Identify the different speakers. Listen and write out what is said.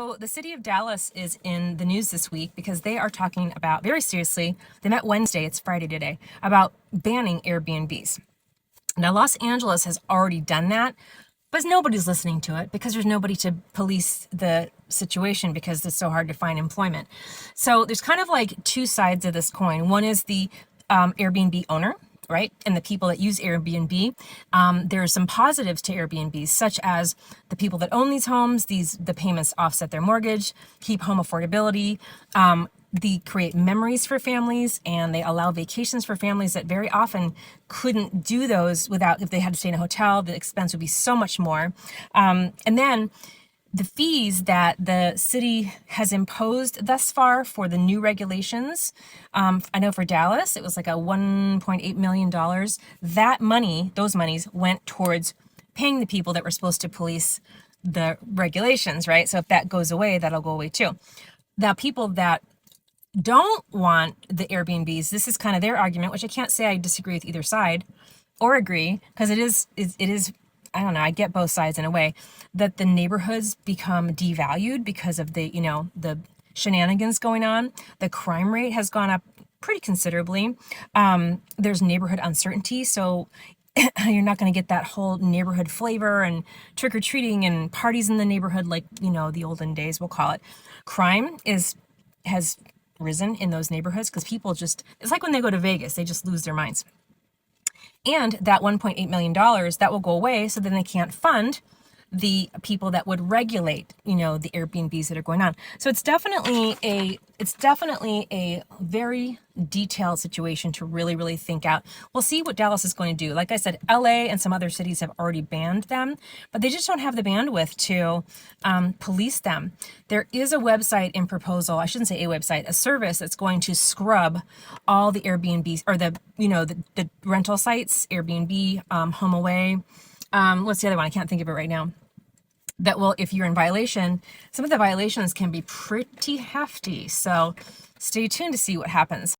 Speaker 1: So the city of Dallas is in the news this week because they are talking about, very seriously, they met Wednesday, it's Friday today, about banning Airbnbs. Now, Los Angeles has already done that, but nobody's listening to it because there's nobody to police the situation because it's so hard to find employment. So there's kind of like two sides of this coin. One is the Airbnb owner, right? And the people that use Airbnb. There are some positives to Airbnbs, such as the people that own these homes, the payments offset their mortgage, keep home affordability. They create memories for families, and they allow vacations for families that very often couldn't do those without, if they had to stay in a hotel, the expense would be so much more. And then the fees that the city has imposed thus far for the new regulations, I know for Dallas, it was like a $1.8 million. That money, those monies went towards paying the people that were supposed to police the regulations, right? So if that goes away, that'll go away too. Now, people that don't want the Airbnbs, this is kind of their argument, which I can't say I disagree with either side or agree, because it is, I don't know, I get both sides in a way, that the neighborhoods become devalued because of the, the shenanigans going on. The crime rate has gone up pretty considerably. There's neighborhood uncertainty, so you're not going to get that whole neighborhood flavor and trick-or-treating and parties in the neighborhood like, the olden days, we'll call it. Crime has risen in those neighborhoods because people just, it's like when they go to Vegas, they just lose their minds. And that $1.8 million, that will go away, so then they can't fund the people that would regulate, the Airbnbs that are going on. So it's definitely a very detailed situation to really, really think out. We'll see what Dallas is going to do. Like I said, LA and some other cities have already banned them, but they just don't have the bandwidth to police them. There is a website in proposal, I shouldn't say a website, a service that's going to scrub all the Airbnbs, or the rental sites, Airbnb, HomeAway. What's the other one? I can't think of it right now. That will, if you're in violation, some of the violations can be pretty hefty. So stay tuned to see what happens.